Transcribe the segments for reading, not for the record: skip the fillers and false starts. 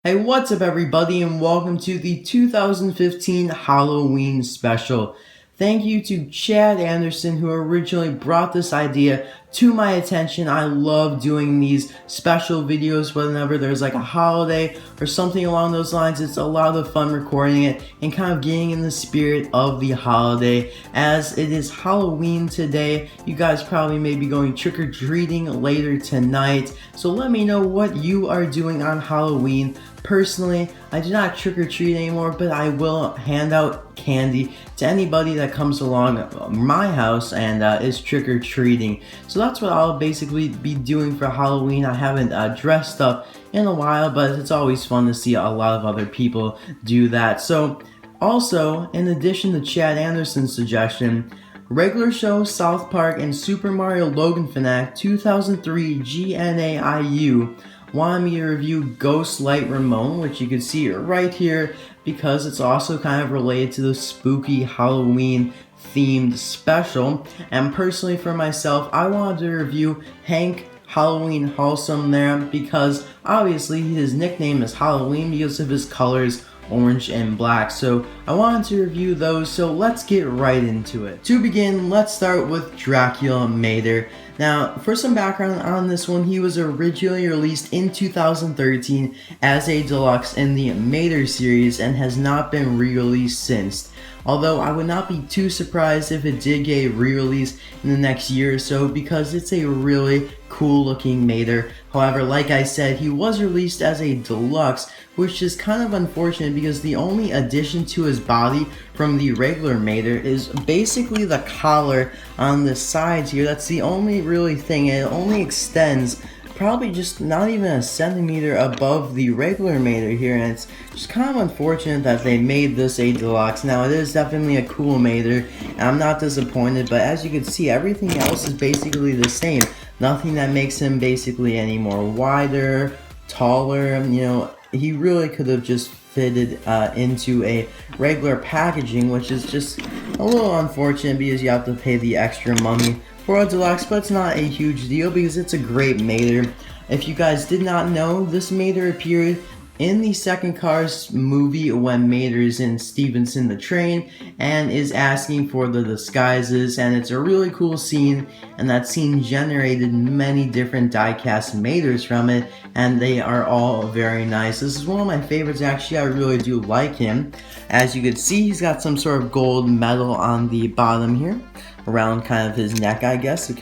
Hey, what's up everybody and welcome to the 2015 Halloween special. Thank you to Chad Anderson who originally brought this idea to my attention. I love doing these special videos whenever there's like a holiday or something along those lines. It's a lot of fun recording it and kind of getting in the spirit of the holiday. As it is Halloween today, you guys probably may be going trick-or-treating later tonight. So let me know what you are doing on Halloween. Personally, I do not trick-or-treat anymore, but I will hand out candy to anybody that comes along my house and is trick-or-treating. So that's what I'll basically be doing for Halloween. I haven't dressed up in a while, but it's always fun to see a lot of other people do that. So also, in addition to Chad Anderson's suggestion, Regular Show, South Park, and Super Mario Logan Fanatic 2003 GNAIU wanted me to review Ghostlight Ramone, which you can see right here because it's also kind of related to the spooky Halloween themed special. And personally for myself, I wanted to review Hank Halloween Wholesome there because obviously his nickname is Halloween because of his colors orange and black. So I wanted to review those, so let's get right into it. To begin, let's start with Dracula Mater. Now, for some background on this one, he was originally released in 2013 as a deluxe in the Mater series and has not been re-released since. Although I would not be too surprised if it did get re-released in the next year or so because it's a really cool looking Mater. However, like I said, he was released as a deluxe, which is kind of unfortunate because the only addition to his body from the regular Mater is basically the collar on the sides here. That's the only really thing, and it only extends probably just not even a centimeter above the regular Mater here, and it's just kind of unfortunate that they made this a deluxe. Now it is definitely a cool Mater, and I'm not disappointed, but as you can see, everything else is basically the same. Nothing that makes him basically any more wider, taller. You know, he really could have just fitted into a regular packaging, which is just a little unfortunate because you have to pay the extra money for a deluxe, but it's not a huge deal because it's a great Mater. If you guys did not know, this Mater appeared in the second Cars movie when Mater is in Stevenson the train and is asking for the disguises, and it's a really cool scene, and that scene generated many different die-cast Maters from it, and they are all very nice. This is one of my favorites actually. I really do like him. As you can see, he's got some sort of gold medal on the bottom here around kind of his neck. I guess it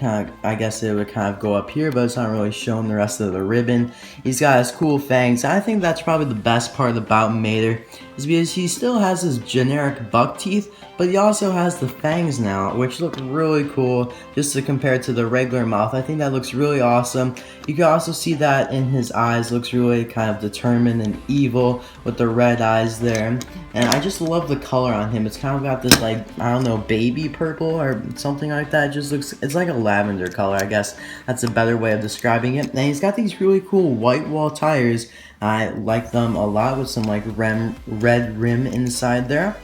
would kind of go up here, but it's not really showing the rest of the ribbon. He's got his cool fangs. I think that's probably the best part about Mater is because he still has his generic buck teeth, but he also has the fangs now, which look really cool just to compare to the regular mouth. I think that looks really awesome. You can also see that in his eyes, looks really kind of determined and evil with the red eyes there. And I just love the color on him. It's kind of got this, like, I don't know, baby purple or something like that. It just looks, it's like a lavender color, I guess that's a better way of describing it. And he's got these really cool white wall tires. I like them a lot with some like red rim inside there.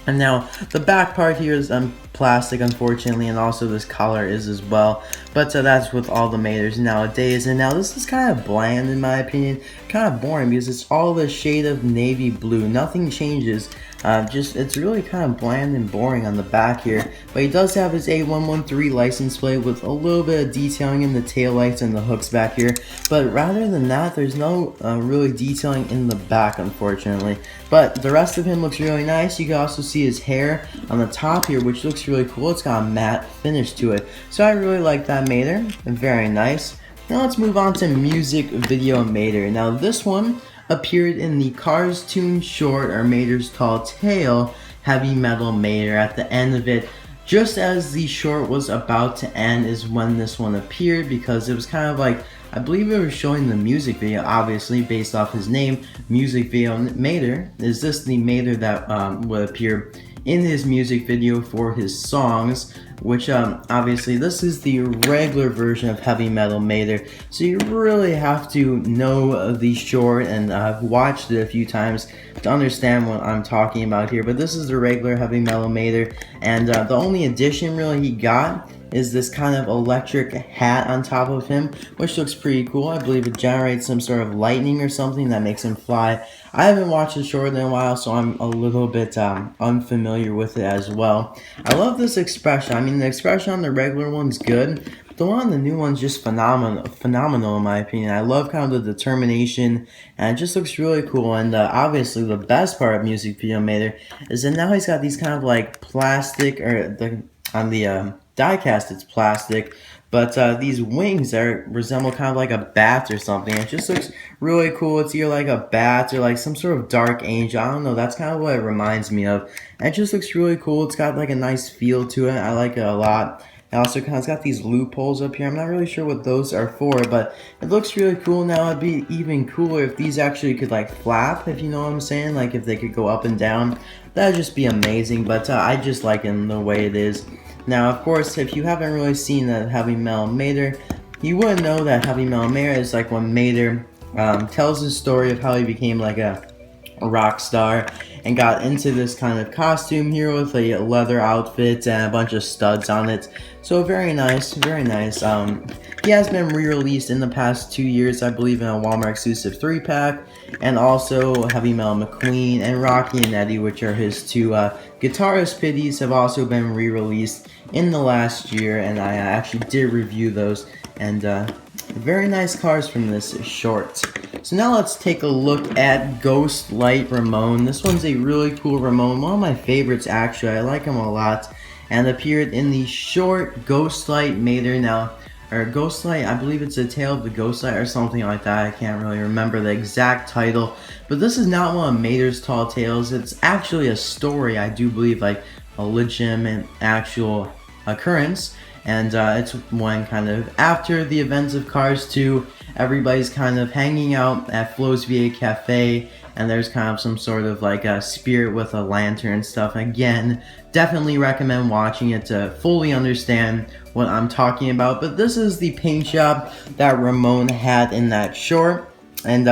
And now the back part here is plastic, unfortunately, and also this collar is as well. But that's with all the Maters nowadays. And now this is kind of bland in my opinion, kind of boring because it's all the shade of navy blue. Nothing changes. It's really kind of bland and boring on the back here. But he does have his A113 license plate with a little bit of detailing in the taillights and the hooks back here. But rather than that, there's no really detailing in the back, unfortunately. But the rest of him looks really nice. You can also see his hair on the top here, which looks really cool. It's got a matte finish to it. So I really like that Mater. Very nice. Now let's move on to music video Mater. Now this one appeared in the Cars Tune short or Mater's Tall Tale Heavy Metal Mater. At the end of it, just as the short was about to end, is when this one appeared because it was kind of like, I believe it was showing the music video, obviously based off his name, music video Mater. Is this the Mater that would appear in his music video for his songs, which obviously this is the regular version of Heavy Metal Mater, so you really have to know the short, and I've watched it a few times to understand what I'm talking about here. But this is the regular Heavy Metal Mater, and the only addition really he got is this kind of electric hat on top of him, which looks pretty cool. I believe it generates some sort of lightning or something that makes him fly. I haven't watched the short in a while, so I'm a little bit unfamiliar with it as well. I love this expression. I mean, the expression on the regular one's good. The one on the new one's just phenomenal in my opinion. I love kind of the determination, and it just looks really cool. And obviously, the best part of Music Video Mater is that now he's got these kind of like plastic, or on the diecast it's plastic, but these wings resemble kind of like a bat or something. It just looks really cool. It's either like a bat or like some sort of dark angel. I don't know. That's kind of what it reminds me of. And it just looks really cool. It's got like a nice feel to it. I like it a lot. It also kind of got these loopholes up here. I'm not really sure what those are for, but it looks really cool. Now it'd be even cooler if these actually could like flap, if you know what I'm saying. Like if they could go up and down. That'd just be amazing, but I just like it in the way it is. Now, of course, if you haven't really seen the Heavy Metal Mater, you wouldn't know that Heavy Metal Mater is like when Mater tells the story of how he became like a rock star and got into this kind of costume here with a leather outfit and a bunch of studs on it. So very nice, very nice. He has been re-released in the past 2 years, I believe, in a Walmart exclusive 3-pack, and also Heavy Metal McQueen and Rocky and Eddie, which are his two guitarist pitties, have also been re-released in the last year, and I actually did review those, and very nice cars from this short. So now let's take a look at Ghostlight Ramone. This one's a really cool Ramone, one of my favorites actually. I like him a lot, and appeared in the short Ghostlight Mater. Now, or Ghostlight, I believe it's A Tale of the Ghostlight or something like that. I can't really remember the exact title, but this is not one of Mater's tall tales. It's actually a story, I do believe, like a legitimate actual occurrence. And it's when kind of after the events of Cars 2, everybody's kind of hanging out at Flo's VA Cafe, and there's kind of some sort of like a spirit with a lantern and stuff. Again, definitely recommend watching it to fully understand what I'm talking about. But this is the paint job that Ramone had in that short, and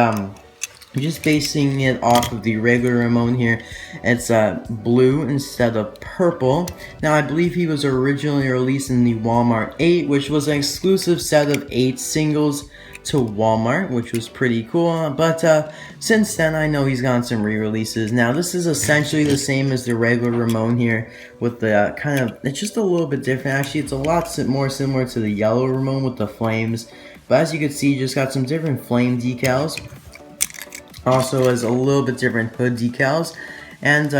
just basing it off of the regular Ramone here. It's blue instead of purple. Now, I believe he was originally released in the Walmart 8, which was an exclusive set of 8 singles to Walmart, which was pretty cool. But since then, I know he's gotten some re-releases. Now, this is essentially the same as the regular Ramone here, with the kind of, it's just a little bit different. Actually, it's a lot more similar to the yellow Ramone with the flames. But as you can see, just got some different flame decals. Also has a little bit different hood decals, and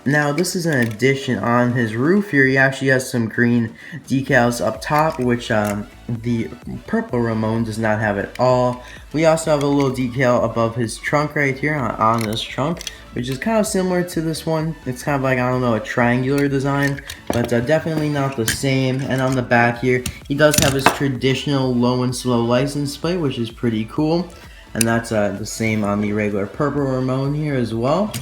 now this is an addition on his roof here. He actually has some green decals up top, which the purple Ramone does not have at all. We also have a little decal above his trunk right here on this trunk, which is kind of similar to this one. It's kind of like, I don't know, a triangular design, but definitely not the same. And on the back here, he does have his traditional low and slow license plate, which is pretty cool. And that's the same on the regular purple Ramone here as well.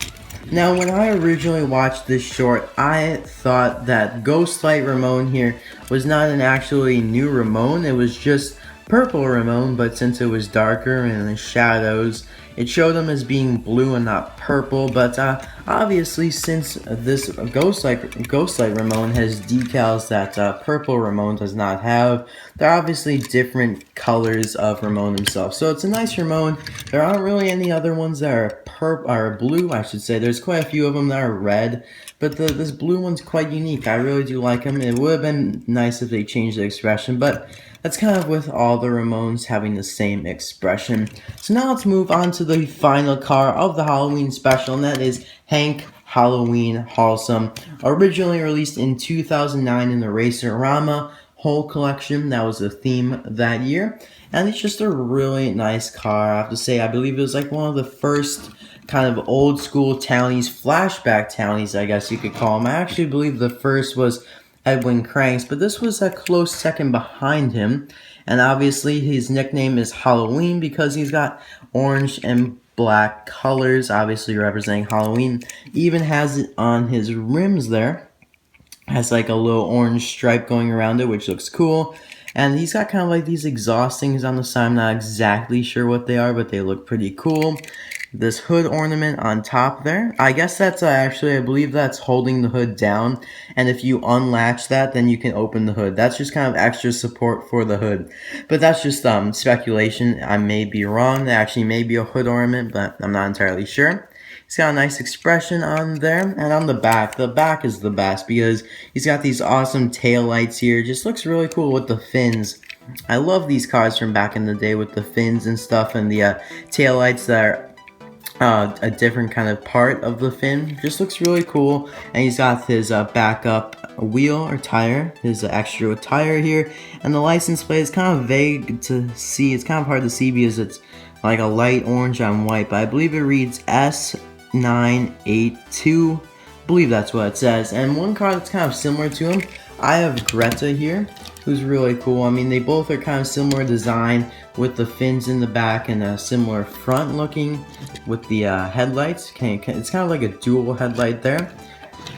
Now, when I originally watched this short, I thought that Ghostlight Ramone here was not an actually new Ramone. It was just purple Ramone, but since it was darker and in the shadows, it showed him as being blue and not purple. But obviously, since this Ghostlight Ramone has decals that purple Ramone does not have, they're obviously different colors of Ramone himself. So it's a nice Ramone. There aren't really any other ones that are blue, I should say. There's quite a few of them that are red, but this blue one's quite unique. I really do like him. It would have been nice if they changed the expression, but that's kind of with all the Ramones having the same expression. So now let's move on to the final car of the Halloween special, and that is Hank Halloween Halsum. Originally released in 2009 in the Racer-Rama whole collection. That was the theme that year. And it's just a really nice car, I have to say. I believe it was like one of the first kind of old school townies, flashback townies, I guess you could call them. I actually believe the first was Edwin Cranks, but this was a close second behind him. And obviously his nickname is Halloween because he's got orange and black colors, obviously representing Halloween. Even has it on his rims there. Has like a little orange stripe going around it, which looks cool. And he's got kind of like these exhaust things on the side. I'm not exactly sure what they are, but they look pretty cool. this hood ornament on top there. I guess that's actually, I believe that's holding the hood down, and if you unlatch that, then you can open the hood. That's just kind of extra support for the hood, but that's just speculation. I may be wrong. That actually may be a hood ornament, but I'm not entirely sure. He's got a nice expression on there, and on the back is the best because he's got these awesome tail lights here. Just looks really cool with the fins. I love these cars from back in the day with the fins and stuff, and the tail lights that are a different kind of part of the fin. Just looks really cool. And he's got his backup wheel or tire, his extra tire here, and the license plate is kind of vague to see. It's kind of hard to see because it's like a light orange on white, but I believe it reads S982. I believe that's what it says. And one car that's kind of similar to him, I have Greta here, who's really cool. I mean, they both are kind of similar design with the fins in the back and a similar front looking with the headlights. It's kind of like a dual headlight there.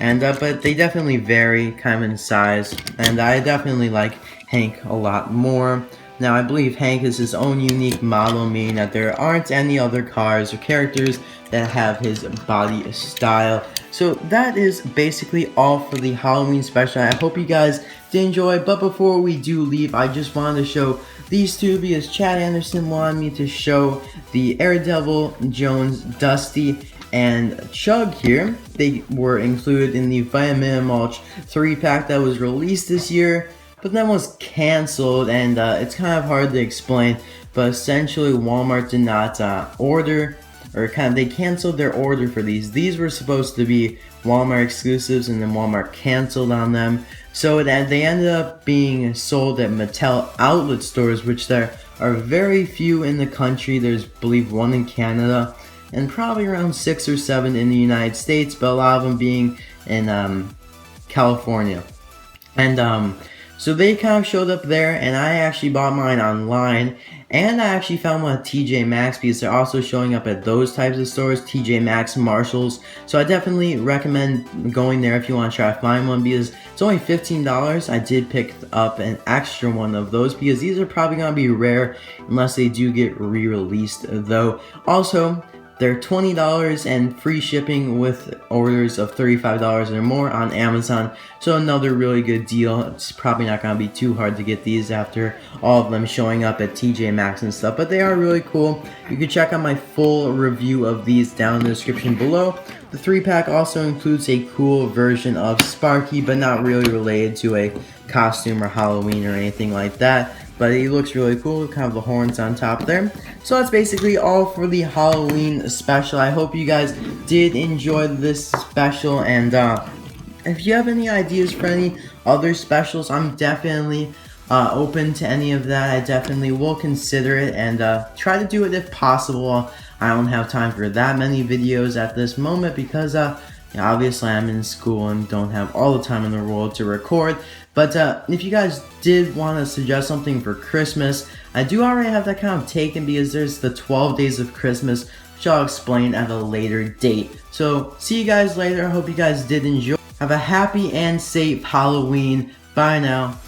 And but they definitely vary kind of in size, and I definitely like Hank a lot more. Now, I believe Hank is his own unique model, meaning that there aren't any other cars or characters that have his body style. So that is basically all for the Halloween special. I hope you guys did enjoy, but before we do leave, I just wanted to show these two because Chad Anderson wanted me to show the Daredevil, Jones, Dusty, and Chug here. They were included in the Vitamin Mulch 3-pack that was released this year, but then was canceled, and it's kind of hard to explain, but essentially Walmart did not order, or they canceled their order for these. These were supposed to be Walmart exclusives, and then Walmart canceled on them. So they ended up being sold at Mattel outlet stores, which there are very few in the country. There's, I believe, one in Canada, and probably around 6 or 7 in the United States, but a lot of them being in California. And so they kind of showed up there, and I actually bought mine online, and I actually found one at TJ Maxx because they're also showing up at those types of stores, TJ Maxx, Marshalls. So I definitely recommend going there if you want to try to find one because it's only $15. I did pick up an extra one of those because these are probably going to be rare unless they do get re-released though. Also, they're $20 and free shipping with orders of $35 or more on Amazon. So another really good deal. It's probably not going to be too hard to get these after all of them showing up at TJ Maxx and stuff. But they are really cool. You can check out my full review of these down in the description below. The 3-pack also includes a cool version of Sparky, but not really related to a costume or Halloween or anything like that. But he looks really cool, kind of the horns on top there. So that's basically all for the Halloween special. I hope you guys did enjoy this special, and if you have any ideas for any other specials, I'm definitely open to any of that. I definitely will consider it and try to do it if possible. I don't have time for that many videos at this moment because obviously I'm in school and don't have all the time in the world to record. But if you guys did want to suggest something for Christmas, I do already have that kind of taken because there's the 12 Days of Christmas, which I'll explain at a later date. So see you guys later. I hope you guys did enjoy. Have a happy and safe Halloween. Bye now.